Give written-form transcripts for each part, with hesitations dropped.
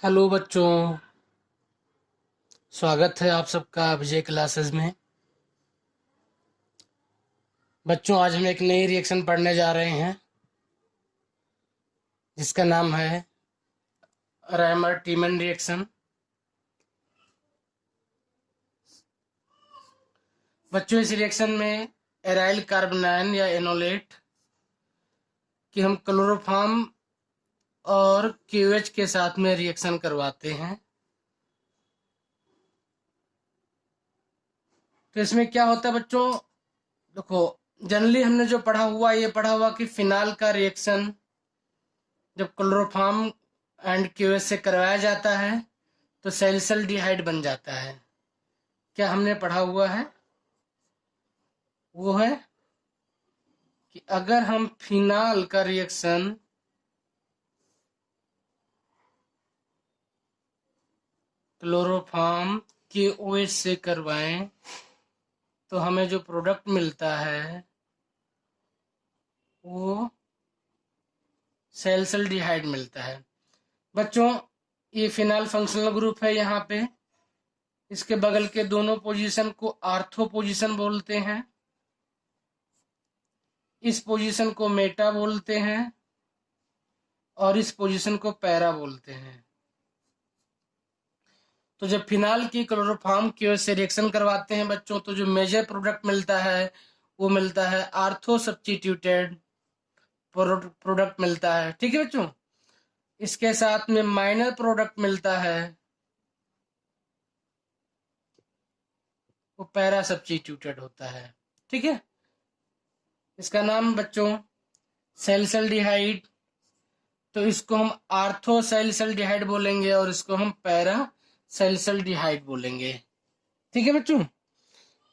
Hello बच्चों, स्वागत है आप सबका विजय क्लासेस में। बच्चों, आज हम एक नई रिएक्शन पढ़ने जा रहे हैं जिसका नाम है रायमर टीमन रिएक्शन। बच्चों, इस रिएक्शन में एराइल कार्बोनाइन या एनोलेट कि हम क्लोरोफॉर्म और क्यूएच के साथ में रिएक्शन करवाते हैं। तो इसमें क्या होता है बच्चों, देखो, जनरली हमने जो पढ़ा हुआ कि फिनाल का रिएक्शन जब क्लोरोफॉर्म एंड क्यूएच से करवाया जाता है तो सैलिसल्डिहाइड बन जाता है। क्या हमने पढ़ा हुआ है वो है कि अगर हम फिनाल का रिएक्शन क्लोरोफॉर्म के ओएच से करवाएं तो हमें जो प्रोडक्ट मिलता है वो सैलिसल्डिहाइड मिलता है। बच्चों, ये फिनाल फंक्शनल ग्रुप है। यहाँ पे इसके बगल के दोनों पोजीशन को आर्थो पोजीशन बोलते हैं, इस पोजीशन को मेटा बोलते हैं और इस पोजीशन को पैरा बोलते हैं। तो जब फिनाल की क्लोरोफॉर्म की से रिएक्शन करवाते हैं बच्चों, तो जो मेजर प्रोडक्ट मिलता है वो मिलता है आर्थो सब्स्टिट्यूटेड प्रोडक्ट मिलता है। ठीक है बच्चों, इसके साथ में माइनर प्रोडक्ट मिलता है, वो पैरा सब्स्टिट्यूटेड होता है। ठीक है, इसका नाम बच्चों सैलिसल्डिहाइड, तो इसको हम आर्थो सैलिसल्डिहाइड बोलेंगे और इसको हम पैरा सैलिसल्डिहाइड बोलेंगे। ठीक है बच्चों,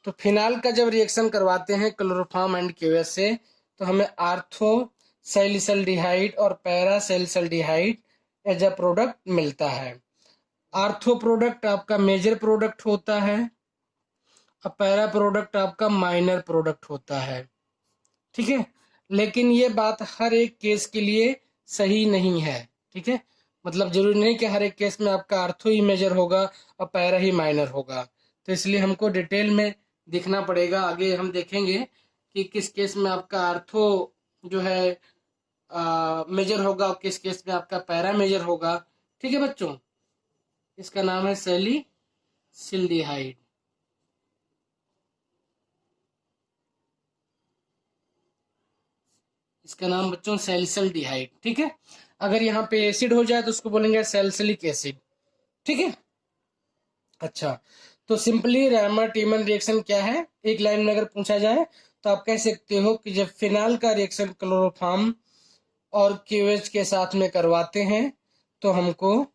तो फिनाल का जब रिएक्शन करवाते हैं क्लोरोफॉर्म एंड क्यूएस से तो हमें आर्थो सैलिसल्डिहाइड और पैरा सैलिसल्डिहाइड एज अ प्रोडक्ट मिलता है। आर्थो प्रोडक्ट आपका मेजर प्रोडक्ट होता है और पैरा प्रोडक्ट आपका माइनर प्रोडक्ट होता है। ठीक है, लेकिन ये बात हर एक केस के लिए सही नहीं है। ठीक है, मतलब जरूरी नहीं कि हर एक केस में आपका आर्थो ही मेजर होगा और पैरा ही माइनर होगा। तो इसलिए हमको डिटेल में देखना पड़ेगा। आगे हम देखेंगे कि किस केस में आपका आर्थो जो है मेजर होगा और किस केस में आपका पैरा मेजर होगा। ठीक है बच्चों, इसका नाम है सैलिसल्डिहाइड। इसका नाम बच्चों सैलिसल्डिहाइड। ठीक है, अगर यहाँ पे एसिड हो जाए तो उसको बोलेंगे सैलिसिलिक एसिड। ठीक है, अच्छा, तो सिंपली रायमर टीमन रिएक्शन क्या है, एक लाइन में अगर पूछा जाए तो आप कह सकते हो कि जब फिनाल का रिएक्शन क्लोरोफॉर्म और क्यूएच के साथ में करवाते हैं तो हमको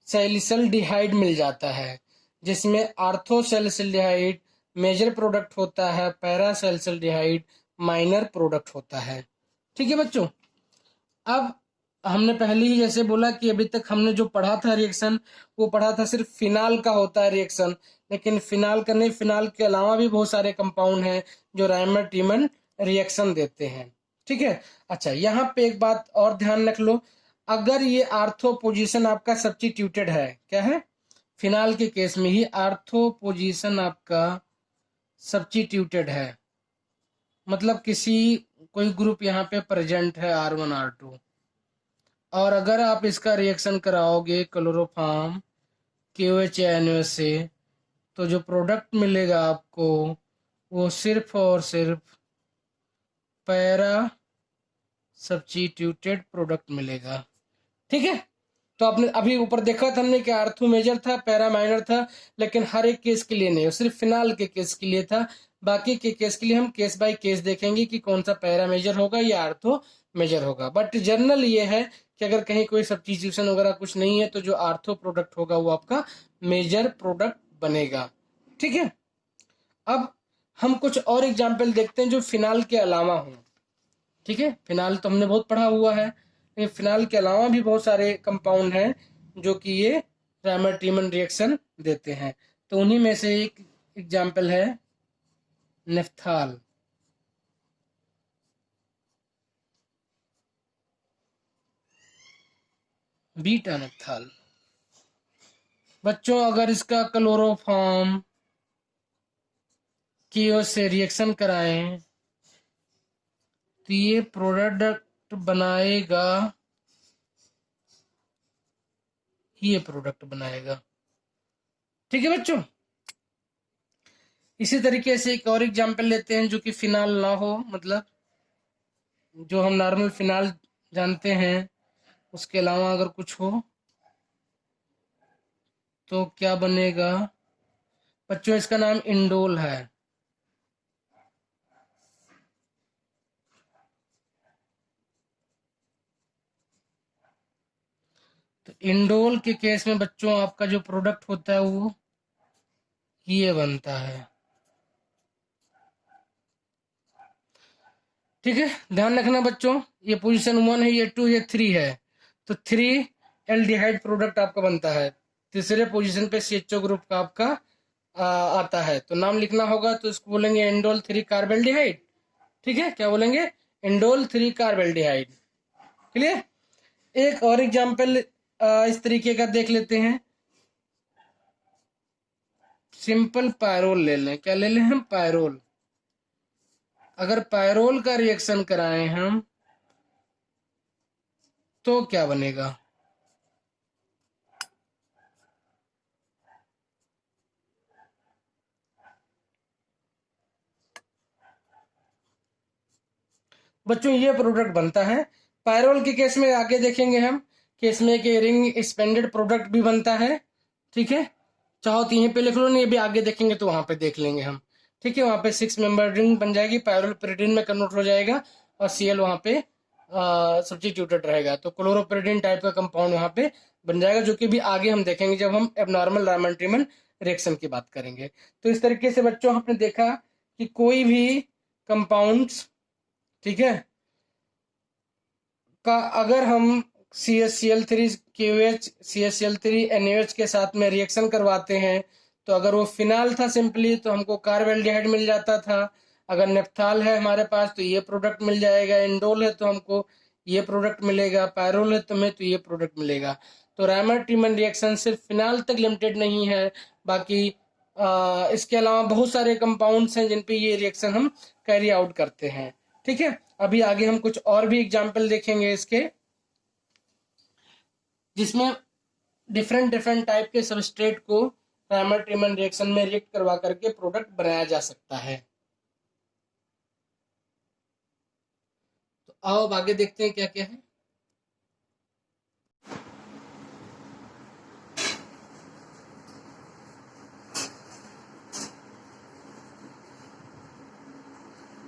सैलिसल्डिहाइड मिल जाता है, जिसमें आर्थो सैलिसल्डिहाइड मेजर प्रोडक्ट होता है, पैरा सैलिसल्डिहाइड माइनर प्रोडक्ट होता है। ठीक है बच्चों, अब हमने पहले ही जैसे बोला कि अभी तक हमने जो पढ़ा था रिएक्शन, वो पढ़ा था सिर्फ फिनाल का होता है रिएक्शन, लेकिन फिनाल का नहीं, फिनाल के अलावा भी बहुत सारे कंपाउंड हैं जो रायमर टीमन रिएक्शन देते हैं। ठीक है, अच्छा, यहाँ पे एक बात और ध्यान रख लो, अगर ये आर्थो पोजीशन आपका सब्स्टिट्यूटेड है, क्या है, फिनाल के केस में ही आर्थो पोजीशन आपका सब्स्टिट्यूटेड है, मतलब किसी कोई ग्रुप यहाँ पे प्रेजेंट है R1 R2, और अगर आप इसका रिएक्शन कराओगे क्लोरोफॉर्म KOH से तो जो प्रोडक्ट मिलेगा आपको वो सिर्फ और सिर्फ पैरा सब्स्टिट्यूटेड प्रोडक्ट मिलेगा। ठीक है, तो आपने अभी ऊपर देखा था हमने कि आर्थो मेजर था, पैरा माइनर था, लेकिन हर एक केस के लिए नहीं, सिर्फ फिनाल के केस के लिए था। बाकी के केस के लिए हम केस बाय केस देखेंगे कि कौन सा पैरा मेजर होगा या आर्थो मेजर होगा। बट जनरल ये है कि अगर कहीं कोई सब्स्टिट्यूशन वगैरह कुछ नहीं है तो जो आर्थो प्रोडक्ट होगा वो आपका मेजर प्रोडक्ट बनेगा। ठीक है, अब हम कुछ और एग्जाम्पल देखते हैं जो फिनाल के अलावा हो। ठीक है, फिनाल तो हमने बहुत पढ़ा हुआ है, लेकिन फिनाल के अलावा भी बहुत सारे कंपाउंड हैं जो कि ये रायमर टीमन रिएक्शन देते हैं। तो उन्हीं में से एक एग्जाम्पल है नेफ्थाल। बीटा नेफ्थाल। बच्चों अगर इसका क्लोरोफॉर्म की ओर से रिएक्शन कराएं तो ये प्रोडक्ट बनाएगा, ये प्रोडक्ट बनाएगा। ठीक है बच्चों। इसी तरीके से एक और एग्जांपल लेते हैं जो कि फिनाल ना हो, मतलब जो हम नॉर्मल फिनाल जानते हैं उसके अलावा अगर कुछ हो तो क्या बनेगा बच्चों? इसका नाम इंडोल है। तो इंडोल के केस में बच्चों आपका जो प्रोडक्ट होता है वो ये बनता है। ठीक है, ध्यान रखना बच्चों, ये पोजीशन 1 है, ये 2, ये 3 है। तो 3 एल्डिहाइड प्रोडक्ट आपका बनता है। तीसरे पोजीशन पे CHO ग्रुप का आपका आता है। तो नाम लिखना होगा, तो इसको बोलेंगे इंडोल 3 कार्बेल्डिहाइड। ठीक है, क्या बोलेंगे? Indole 3 carbaldehyde. क्लियर? एक और एग्जाम्पल इस तरीके का देख लेते हैं। सिंपल पायरोल ले लें। क्या ले लें हम? पायरोल। अगर पायरोल का रिएक्शन कराएं हम तो क्या बनेगा? बच्चों ये प्रोडक्ट बनता है। पायरोल के केस में आगे देखेंगे हम कि इसमें एक रिंग एक्सपेंडेड प्रोडक्ट भी बनता है। ठीक है, चाहो तो यहीं पे लिख लो, नहीं अभी आगे देखेंगे तो वहां पे देख लेंगे हम। ठीक है, वहां पे 6 मेंबर रिंग बन जाएगी, पायरोल पेरिडीन में कन्वर्ट हो जाएगा और Cl वहां पे सब्स्टिट्यूटेड रहेगा। तो क्लोरोपेरिडीन टाइप का कंपाउंड वहां पे बन जाएगा, जो कि भी आगे हम देखेंगे जब हम एबनॉर्मल रायमंड ट्रीमन रिएक्शन की बात करेंगे। तो इस तरीके से बच्चों आपने देखा कि कोई भी कंपाउंड्स, ठीक है, का अगर हम CaCl3 KOH CaCl3 NaOH के साथ में रिएक्शन करवाते हैं तो अगर वो फिनाल था सिंपली तो हमको कार्बेल्डिहाइड मिल जाता था। अगर नेफ्थाल है हमारे पास तो ये प्रोडक्ट मिल जाएगा। इंडोल है तो हमको ये प्रोडक्ट मिलेगा। पायरोल है तो हमें तो ये प्रोडक्ट मिलेगा। तो रायमंड ट्रीमन रिएक्शन सिर्फ फिनाल तक लिमिटेड नहीं है, बाकी इसके अलावा बहुत सारे कंपाउंड्स हैं जिन पे ये रिएक्शन हम कैरी आउट करते हैं। ठीक है, अभी आगे हम कुछ और भी एग्जाम्पल देखेंगे इसके, जिसमें डिफरेंट डिफरेंट टाइप के सबस्ट्रेट को रायमंड ट्रीमन रिएक्शन में रिएक्ट करवा करके प्रोडक्ट बनाया जा सकता है। तो आओ अब आगे देखते हैं क्या क्या है।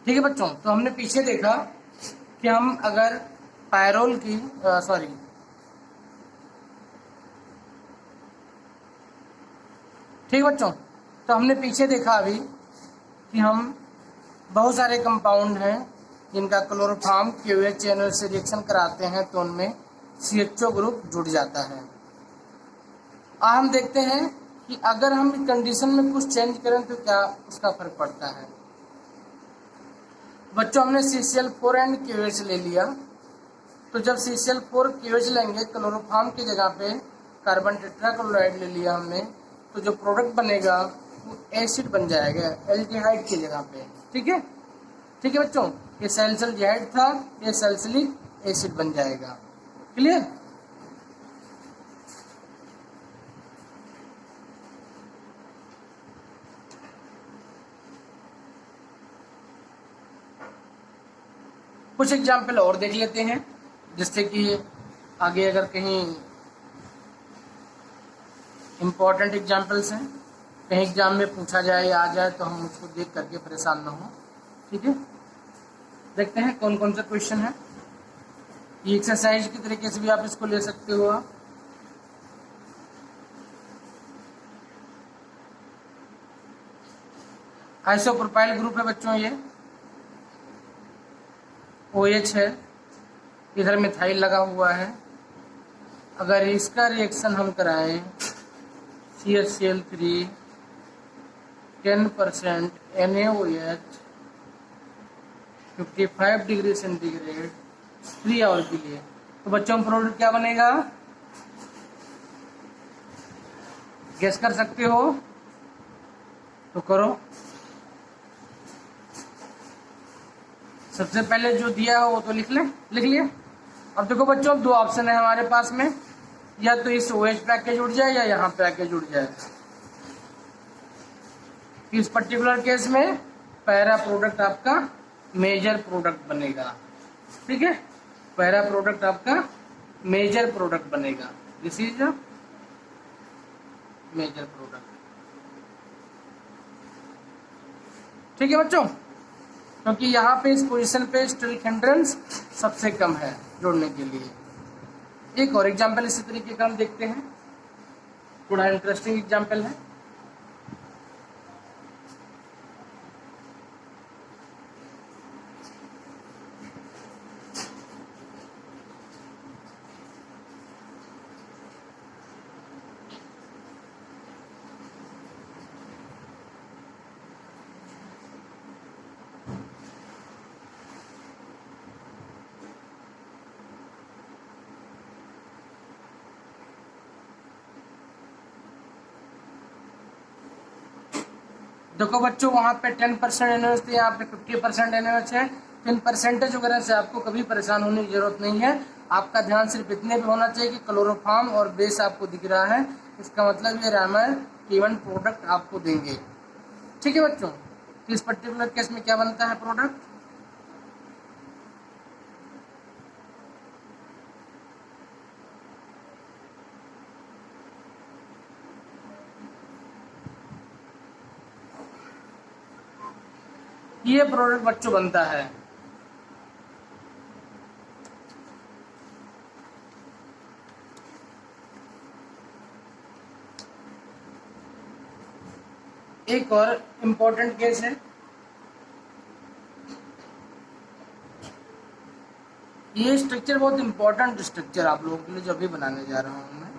ठीक है बच्चों, तो हमने पीछे देखा कि हम अगर पायरोल की सॉरी ठीक है बच्चों, तो हमने पीछे देखा अभी कि हम बहुत सारे कंपाउंड हैं जिनका क्लोरोफॉर्म KOH चैनल से रिएक्शन कराते हैं तो उनमें CHO ग्रुप जुड़ जाता है। अब हम देखते हैं कि अगर हम कंडीशन में कुछ चेंज करें तो क्या उसका फर्क पड़ता है। बच्चों हमने CCl4 एंड KOH ले लिया, तो जब CCl4 KOH लेंगे क्लोरोफॉर्म की जगह पे कार्बन टेट्राक्लोराइड ले लिया हमने, तो जो प्रोडक्ट बनेगा वो एसिड बन जाएगा एल्डिहाइड की जगह पे। ठीक है, ठीक है बच्चों, ये सैलिसिलडिहाइड था, ये सैलिसिलिक एसिड बन जाएगा। क्लियर? कुछ एग्जाम्पल और देख लेते हैं, जिससे कि आगे अगर कहीं इम्पोर्टेंट एग्जाम्पल्स हैं, कहीं एग्जाम में पूछा जाए या आ जाए तो हम उसको देख करके परेशान ना हो। ठीक है, देखते हैं कौन कौन सा क्वेश्चन है। ये एक्सरसाइज की तरीके से भी आप इसको ले सकते हो। आइसोप्रोपाइल ग्रुप है बच्चों, ये OH है, इधर मिथाइल लगा हुआ है। अगर इसका रिएक्शन हम कराएं CaCl3 10% NaOH 55 degree centigrade 3 our के लिए, तो बच्चों प्रोडक्ट क्या बनेगा? गेस कर सकते हो तो करो। सबसे पहले जो दिया हो वो तो लिख लिया। अब देखो बच्चों, दो ऑप्शन है हमारे पास में, या तो इस OH पैकेज उड़ जाए या यहाँ पैकेज उड़ जाए। इस पर्टिकुलर केस में पैरा प्रोडक्ट आपका मेजर प्रोडक्ट बनेगा, ठीक है। पैरा प्रोडक्ट आपका मेजर प्रोडक्ट बनेगा, this is the major product, ठीक है बच्चों। क्योंकि यहाँ पे इस पोजीशन पे स्टेरिक हिंड्रेंस सबसे कम है जोड़ने के लिए। एक और एग्जांपल इसी तरीके का हम देखते हैं, थोड़ा इंटरेस्टिंग एग्जांपल है। देखो बच्चों, वहाँ पे 10% NaOH थे, यहाँ पे 50% NaOH है। तो इन परसेंटेज वगैरह से आपको कभी परेशान होने की जरूरत नहीं है। आपका ध्यान सिर्फ इतने पे होना चाहिए कि क्लोरोफॉर्म और बेस आपको दिख रहा है, इसका मतलब ये रामर T1 प्रोडक्ट आपको देंगे, ठीक है बच्चों। तो इस पर्टिकुलर केस में क्या बनता है प्रोडक्ट, ये प्रोडक्ट बच्चों बनता है एक और इम्पोर्टेंट केस है, ये स्ट्रक्चर बहुत इंपॉर्टेंट स्ट्रक्चर आप लोगों के लिए जो भी बनाने जा रहा हूँ मैं।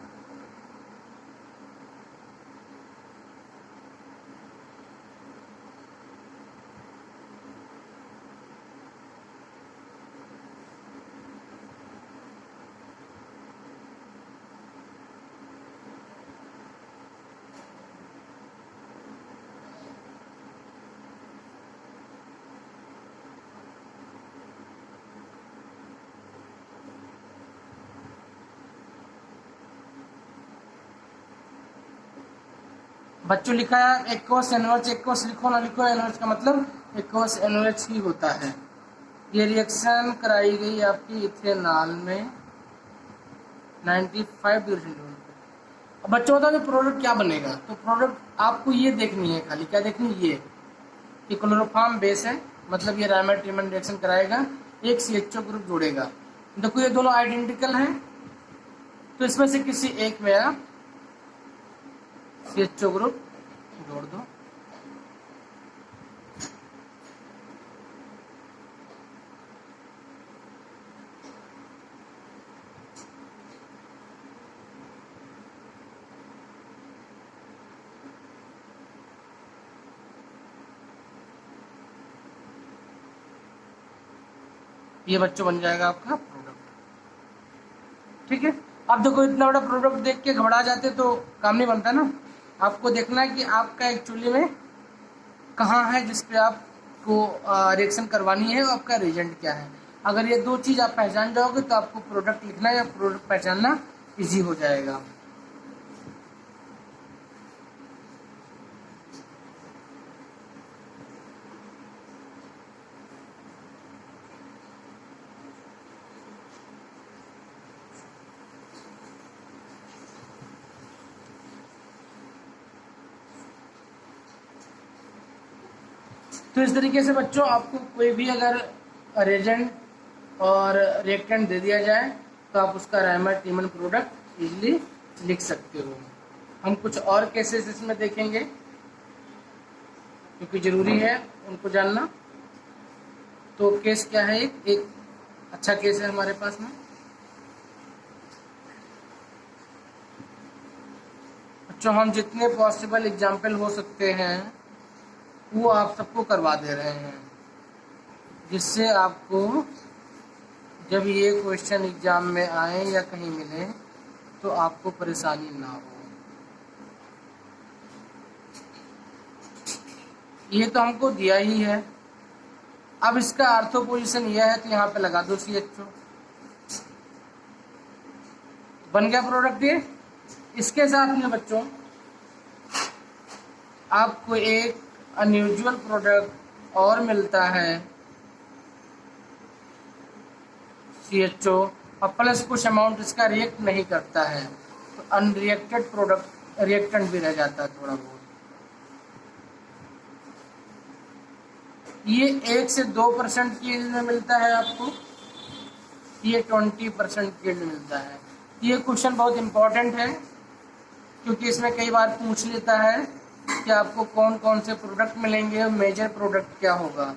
बच्चों लिखा है एक्वस NaOH, एक्वस लिखो ना लिखो, NaOH का मतलब एक्वस NaOH ही होता है। ये रिएक्शन कराई गई आपकी इथेनॉल में 95 डिग्री सेंटीग्रेड। अब बच्चों बताओ प्रोडक्ट क्या बनेगा, तो प्रोडक्ट आपको ये देखनी है, खाली क्या देखनी है, ये कि क्लोरोफॉर्म बेस है, मतलब ये रामर टीमन रिएक्शन कराएगा, एक CHO ग्रुप जोड़ेगा। देखो ये दोनों आइडेंटिकल हैं, तो इसमें से किसी एक में आप CHO ग्रुप जोड़ दो। ये बच्चों बन जाएगा आपका प्रोडक्ट, ठीक है। अब देखो इतना बड़ा प्रोडक्ट देख के घबरा जाते तो काम नहीं बनता ना। आपको देखना है कि आपका एक्चुअली में कहाँ है जिस पे आपको रिएक्शन करवानी है और आपका रिएजेंट क्या है। अगर ये दो चीज़ आप पहचान जाओगे तो आपको प्रोडक्ट लिखना या प्रोडक्ट पहचानना इजी हो जाएगा। तो इस तरीके से बच्चों आपको कोई भी अगर रिएजेंट और रिएक्टेंट दे दिया जाए तो आप उसका रामर टीमन प्रोडक्ट इजीली लिख सकते हो। हम कुछ और केसेस इसमें देखेंगे क्योंकि ज़रूरी है उनको जानना। तो केस क्या है, एक अच्छा केस है हमारे पास में। बच्चों हम जितने पॉसिबल एग्जाम्पल हो सकते हैं वो आप सबको करवा दे रहे हैं, जिससे आपको जब ये क्वेश्चन एग्जाम में आए या कहीं मिले तो आपको परेशानी ना हो। ये तो हमको दिया ही है। अब इसका आर्थो पोजीशन यह है तो यहाँ पे लगा दो CHO, बन गया प्रोडक्ट ये। इसके साथ में बच्चों आपको एक अनयूजुअल प्रोडक्ट और मिलता है CHO, और प्लस कुछ अमाउंट इसका रिएक्ट नहीं करता है, तो अनरिएक्टेड प्रोडक्ट रिएक्टेंट भी रह जाता है थोड़ा बहुत। ये 1 से 2% की यील्ड में मिलता है आपको, ये 20% की यील्ड मिलता है। ये क्वेश्चन बहुत इंपॉर्टेंट है क्योंकि इसमें कई बार पूछ लेता है कि आपको कौन कौन से प्रोडक्ट मिलेंगे और मेजर प्रोडक्ट क्या होगा।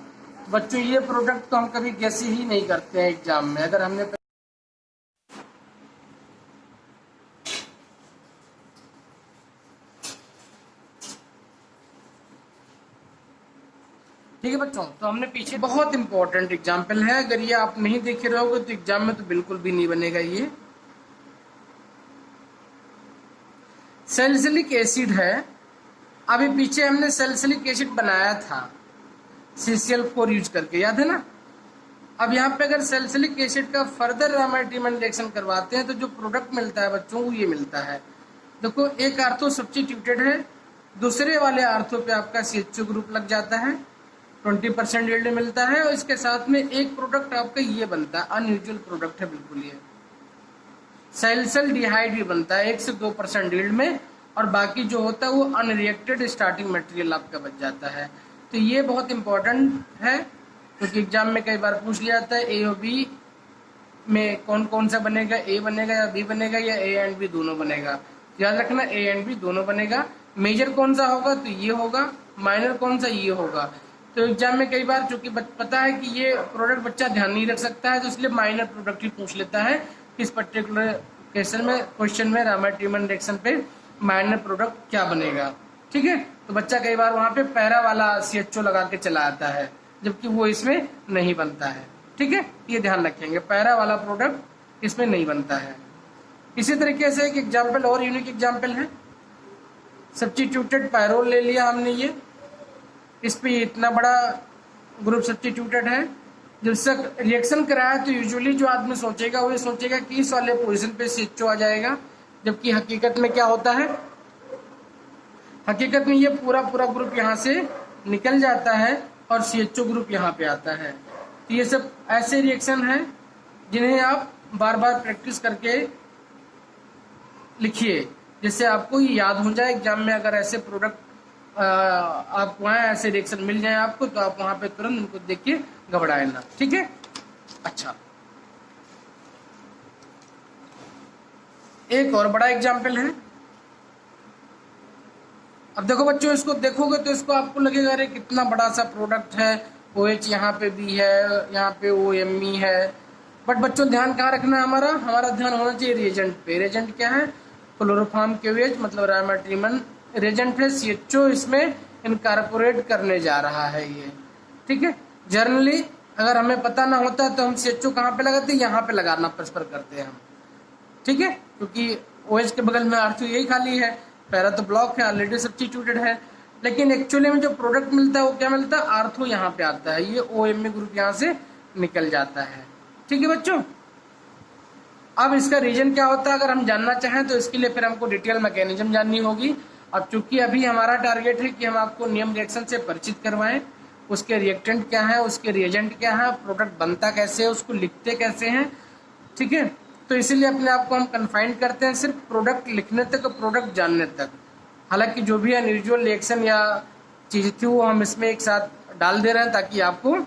बच्चों ये प्रोडक्ट तो हम कभी गेस ही नहीं करते हैं एग्जाम में। अगर हमने ठीक है बच्चों, तो हमने पीछे बहुत इंपॉर्टेंट एग्जाम्पल है, अगर ये आप नहीं देखे रहोगे तो एग्जाम में तो बिल्कुल भी नहीं बनेगा। ये सैलिसिलिक एसिड है, अभी पीछे हमने सैलिसिलिक एसिड बनाया था CCl4 यूज करके, याद है ना। अब यहाँ पे अगर सैलिसिलिक एसिड का फर्दर रामायण रिएक्शन करवाते हैं तो जो प्रोडक्ट मिलता है बच्चों वो ये मिलता है। देखो एक आर्थो सब्स्टिट्यूटेड है, दूसरे वाले आर्थो पे आपका CHO ग्रुप लग जाता है, 20% यील्ड मिलता है, और इसके साथ में एक प्रोडक्ट आपका ये बनता है, अनयूजुअल प्रोडक्ट है बिल्कुल ये, सैलिसल्डिहाइड भी बनता है 1 से 2% यील्ड में, और बाकी जो होता है वो अनरिएक्टेड स्टार्टिंग मटेरियल आपका बच जाता है। तो ये बहुत इंपॉर्टेंट है क्योंकि एग्जाम में कई बार पूछ लिया जाता है A और B में कौन कौन सा बनेगा, A बनेगा या B बनेगा या A एंड B दोनों बनेगा। तो याद रखना A एंड B दोनों बनेगा। मेजर कौन सा होगा तो ये होगा, माइनर कौन सा ये होगा। तो एग्जाम में कई बार चूंकि पता है कि ये प्रोडक्ट बच्चा ध्यान नहीं रख सकता है तो इसलिए माइनर प्रोडक्ट ही पूछ लेता है इस पर्टिकुलर क्वेश्चन में रामायण रिएक्शन पे माइनर प्रोडक्ट क्या बनेगा। ठीक है, तो बच्चा कई बार वहां पे पैरा वाला CHO लगा के चला आता है जबकि वो इसमें नहीं बनता है। ठीक है, ये ध्यान रखेंगे, पैरा वाला प्रोडक्ट इसमें नहीं बनता है। इसी तरीके से एक एग्जाम्पल और यूनिक एग्जाम्पल है, सब्स्टिट्यूटेड पायरोल ले लिया हमने ये, इस पे इतना बड़ा ग्रुप सब्स्टिट्यूटेड है। जब से रिएक्शन कराया तो यूजुअली जो आदमी सोचेगा वो ये सोचेगा कि इस वाले पोजीशन पे CHO आ जाएगा, जबकि हकीकत में क्या होता है, हकीकत में ये पूरा पूरा ग्रुप यहाँ से निकल जाता है और CHO ग्रुप यहाँ पे आता है। तो ये सब ऐसे रिएक्शन हैं जिन्हें आप बार बार प्रैक्टिस करके लिखिए जिससे आपको ये याद हो जाए। एग्जाम में अगर ऐसे प्रोडक्ट आप वहाँ ऐसे रिएक्शन मिल जाए आपको तो आप वहां पे तुरंत उनको देख के घबराए ना। ठीक है, अच्छा एक और बड़ा एग्जाम्पल है। अब देखो बच्चों, इसको देखोगे तो इसको आपको लगेगा अरे कितना बड़ा सा प्रोडक्ट है, OH यहाँ पे भी है, यहाँ पे OMe है, बट बच्चों ध्यान कहाँ रखना है, हमारा ध्यान होना चाहिए रिएजेंट पे। रिएजेंट क्या है, क्लोरोफॉर्म KOH मतलब रामायण रिएजेंट है, CHO इसमें इनकॉर्पोरेट करने जा रहा है ये। ठीक है, जनरली अगर हमें पता ना होता तो हम CHO कहाँ पे लगाते हैं, यहाँ पे लगाना प्रेफर करते हैं हम। ठीक है, क्योंकि OH के बगल में आर्थो यही खाली है, पैरा तो ब्लॉक है, ऑलरेडी सब्स्टिट्यूटेड है, लेकिन एक्चुअली में जो प्रोडक्ट मिलता है वो क्या मिलता है, आर्थो यहाँ पे आता है, ये OMe ग्रुप यहाँ से निकल जाता है। ठीक है बच्चों, अब इसका रीजन क्या होता है अगर हम जानना चाहें तो इसके लिए फिर हमको डिटेल मैकेनिज्म जाननी होगी। अब चूंकि अभी हमारा टारगेट है कि हम आपको नियम रिएक्शन से परिचित करवाएं, उसके रिएक्टेंट क्या है, उसके रिएजेंट क्या है, प्रोडक्ट बनता कैसे है, उसको लिखते कैसे हैं। ठीक है, तो इसीलिए अपने आप को हम कन्फाइन करते हैं सिर्फ प्रोडक्ट लिखने तक, प्रोडक्ट जानने तक। हालांकि जो भी अनयूजुअल रिएक्शन या चीज़ थी वो हम इसमें एक साथ डाल दे रहे हैं ताकि आपको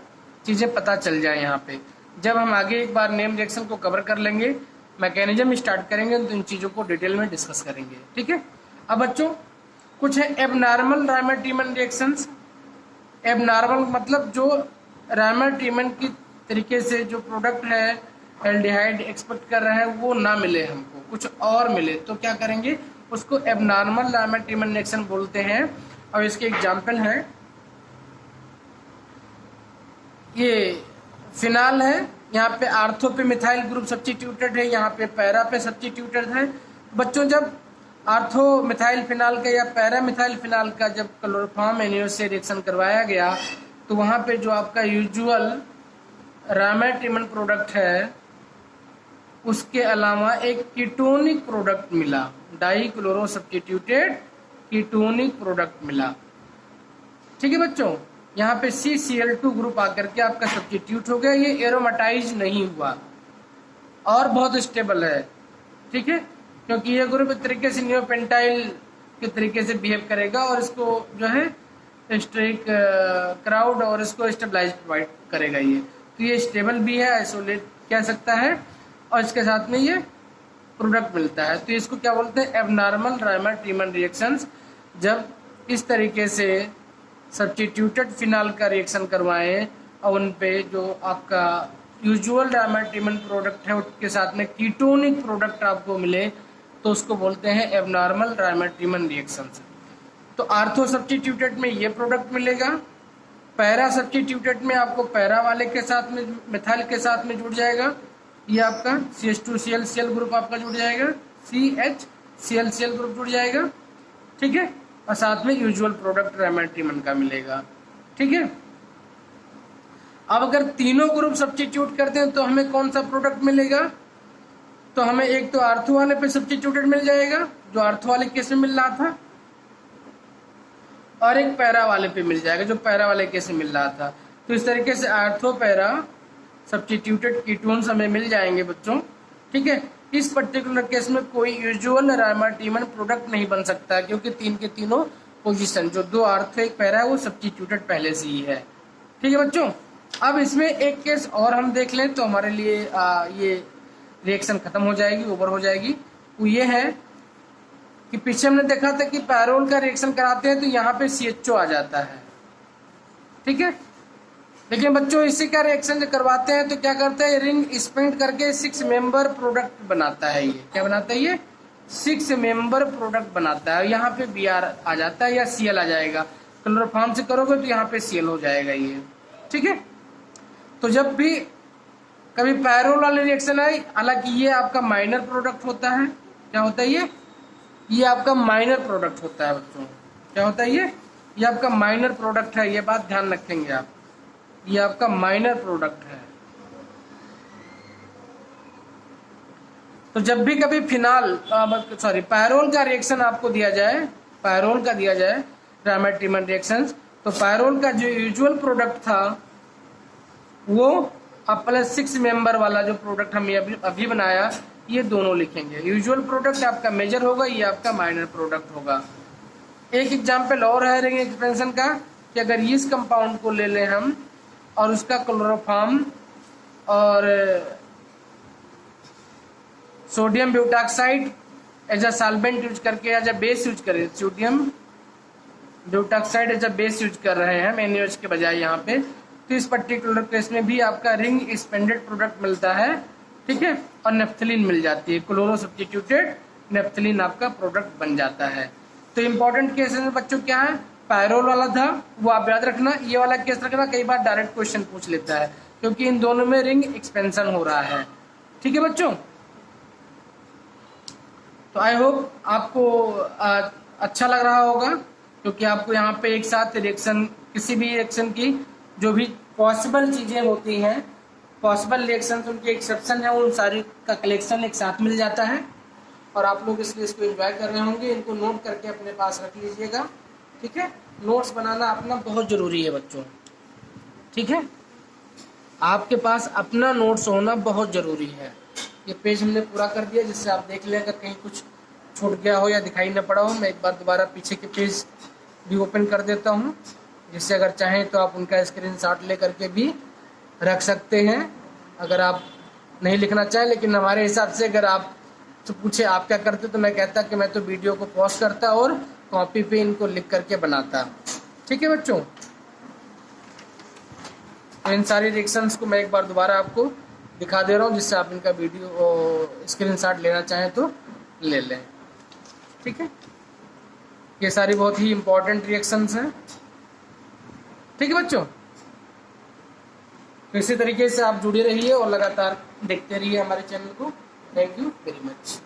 चीज़ें पता चल जाए। यहाँ पे जब हम आगे एक बार नेम रिएक्शन को कवर कर लेंगे, मैकेनिज्म स्टार्ट करेंगे तो इन चीज़ों को डिटेल में डिस्कस करेंगे। ठीक है, अब बच्चों कुछ है एबनॉर्मल रायमर-टीमन रिएक्शंस। एबनॉर्मल मतलब जो रायमर-टीमन की तरीके से जो प्रोडक्ट है एल्डिहाइड एक्सपेक्ट कर रहे हैं वो ना मिले, हमको कुछ और मिले, तो क्या करेंगे, उसको एबनॉर्मल रायमर-टीमन रिएक्शन बोलते हैं। और इसके एग्जाम्पल हैं, ये फिनाल है, यहाँ पे आर्थो पे मिथाइल ग्रुप सब्स्टिट्यूटेड है, यहाँ पे पैरा पे सब्स्टिट्यूटेड है। बच्चों जब आर्थो मिथाइल फिनाल का या पैरा मिथाइल फिनाल का जब क्लोरोफॉर्म NaOH से रिएक्शन करवाया गया तो वहाँ पे जो आपका यूजुअल रामाटिमन प्रोडक्ट है उसके अलावा एक कीटोनिक प्रोडक्ट मिला, die chloro substituted ketonic product मिला। ठीक है बच्चों, यहाँ पे CCl2 ग्रुप आकर के आपका सब्स्टिट्यूट हो गया, ये एरोमेटाइज नहीं हुआ और बहुत स्टेबल है। ठीक है, क्योंकि ये ग्रुप एक तरीके से नियोपेंटाइल के तरीके से बिहेव करेगा और इसको जो है स्ट्रेक क्राउड और इसको स्टेबलाइज प्रोवाइड करेगा। ये तो ये स्टेबल भी है, आइसोलेट कह सकता है, और इसके साथ में ये प्रोडक्ट मिलता है। तो इसको क्या बोलते हैं, एबनॉर्मल रायमर-टीमन रिएक्शंस। जब इस तरीके से सब्स्टिट्यूटेड फिनाल का रिएक्शन करवाएं और उन पे जो आपका यूजुअल रायमर-टीमन प्रोडक्ट है उसके साथ में कीटोनिक प्रोडक्ट आपको मिले तो उसको बोलते हैं एबनॉर्मल रायमर-टीमन रिएक्शंस। तो आर्थो सब्स्टिट्यूटेड में ये प्रोडक्ट मिलेगा, पैरा सब्स्टिट्यूटेड में आपको पैरा वाले के साथ में मिथाइल के साथ में जुड़ जाएगा, ये आपका CH2Cl ग्रुप आपका जुड़ जाएगा, CHCl ग्रुप जुड़ जाएगा। ठीक है, और साथ में यूजुअल प्रोडक्ट रायमर-टीमन का मिलेगा। ठीक है, अब अगर तीनों ग्रुप सब्स्टिट्यूट करते हैं तो हमें कौन सा प्रोडक्ट मिलेगा, तो हमें एक तो आर्थो वाले पे सब्स्टिट्यूटेड मिल जाएगा जो आर्थो वाले केस में मिल रहा था, और एक पैरा वाले पे मिल जाएगा जो पैरा वाले केस में मिल रहा था। तो इस तरीके से आर्थो पैरा सब्स्टिट्यूटेड कीटोन्स हमें मिल जाएंगे बच्चों। ठीक है, इस पर्टिकुलर केस में कोई यूजुअल रायमर-टीमन प्रोडक्ट नहीं बन सकता क्योंकि तीन के तीनों पोजीशन जो दो आर्थो एक पैरा है वो सब्स्टिट्यूटेड पहले से ही है। ठीक है बच्चों, अब इसमें एक केस और हम देख लें तो हमारे लिए ये रिएक्शन खत्म हो जाएगी, ओवर हो जाएगी। वो ये है कि पीछे हमने देखा था कि पैरोल का रिएक्शन कराते हैं तो यहाँ पे CHO आ जाता है। ठीक है, लेकिन बच्चों इससे क्या रिएक्शन जो करवाते हैं तो क्या करते हैं, रिंग स्पेंड करके 6 मेंबर प्रोडक्ट बनाता है। ये क्या बनाता है, ये 6 मेंबर प्रोडक्ट बनाता है। यहाँ पे Br आ जाता है या Cl आ जाएगा, क्लोरोफॉर्म से करोगे तो यहाँ पे Cl हो जाएगा ये। ठीक है, तो जब भी कभी पैरोल वाले रिएक्शन आए, हालांकि ये आपका माइनर प्रोडक्ट होता है। क्या होता है ये आपका माइनर प्रोडक्ट होता है बच्चों। क्या होता है ये आपका माइनर प्रोडक्ट है, ये बात ध्यान रखेंगे आप, ये आपका माइनर प्रोडक्ट है। तो जब भी कभी फिनाल पैरोल का रिएक्शन आपको दिया जाए, पैरोल का दिया जाए रायमर-टीमन रिएक्शंस, तो पैरोल का जो यूजुअल प्रोडक्ट था वो अब प्लस 6 मेंबर वाला जो प्रोडक्ट हमने अभी बनाया, ये दोनों लिखेंगे। यूजुअल प्रोडक्ट आपका मेजर होगा, ये आपका माइनर प्रोडक्ट होगा। एक एग्जांपल और है रिंग एक्सपेंशन का कि अगर इस कंपाउंड को ले लें हम और उसका क्लोरोफॉर्म और sodium butoxide as a solvent use करके एज अ बेस यूज करें, sodium butoxide as a base use कर रहे हैं हम NaOH के बजाय यहाँ पे, तो इस पर्टिकुलर केस में भी आपका रिंग एक्सपेंडेड प्रोडक्ट मिलता है। ठीक है, और नेफ्थलीन मिल जाती है, क्लोरो सब्स्टिट्यूटेड नेफ्थलीन आपका प्रोडक्ट बन जाता है। तो इंपॉर्टेंट केसेस में बच्चों क्या है, पैरोल वाला था वो आप याद रखना, ये वाला केस रखना, कई बार डायरेक्ट क्वेश्चन पूछ लेता है क्योंकि इन दोनों में रिंग एक्सपेंशन हो रहा है। ठीक है बच्चों, तो आई होप आपको अच्छा लग रहा होगा क्योंकि आपको यहाँ पे एक साथ रिएक्शन, किसी भी रिएक्शन की जो भी पॉसिबल चीजें होती हैं, पॉसिबल रिएक्शन उनकी एक्सेप्शन है, उन सारी का कलेक्शन एक साथ मिल जाता है और आप लोग इसलिए इसको एंजॉय कर रहे होंगे। इनको नोट करके अपने पास रख लीजिएगा। ठीक है, नोट्स बनाना अपना बहुत जरूरी है बच्चों। ठीक है, आपके पास अपना नोट्स होना बहुत जरूरी है। ये पेज हमने पूरा कर दिया जिससे आप देख लें अगर कहीं कुछ छूट गया हो या दिखाई न पड़ा हो। मैं एक बार दोबारा पीछे के पेज भी ओपन कर देता हूँ जिससे अगर चाहें तो आप उनका स्क्रीनशॉट ले करके भी रख सकते हैं अगर आप नहीं लिखना चाहें। लेकिन हमारे हिसाब से अगर आप तो पूछे आप क्या करते तो मैं कहता कि मैं तो वीडियो को पॉज करता और कॉपी पे इनको लिख करके बनाता। ठीक है बच्चों, तो इन सारी रिएक्शंस को मैं एक बार दोबारा आपको दिखा दे रहा हूँ जिससे आप इनका वीडियो स्क्रीनशॉट लेना चाहें तो ले लें। ठीक है, ये सारी बहुत ही इंपॉर्टेंट रिएक्शंस हैं। ठीक है बच्चों, तो इसी तरीके से आप जुड़े रहिए और लगातार देखते रहिए हमारे चैनल को। Thank you very much.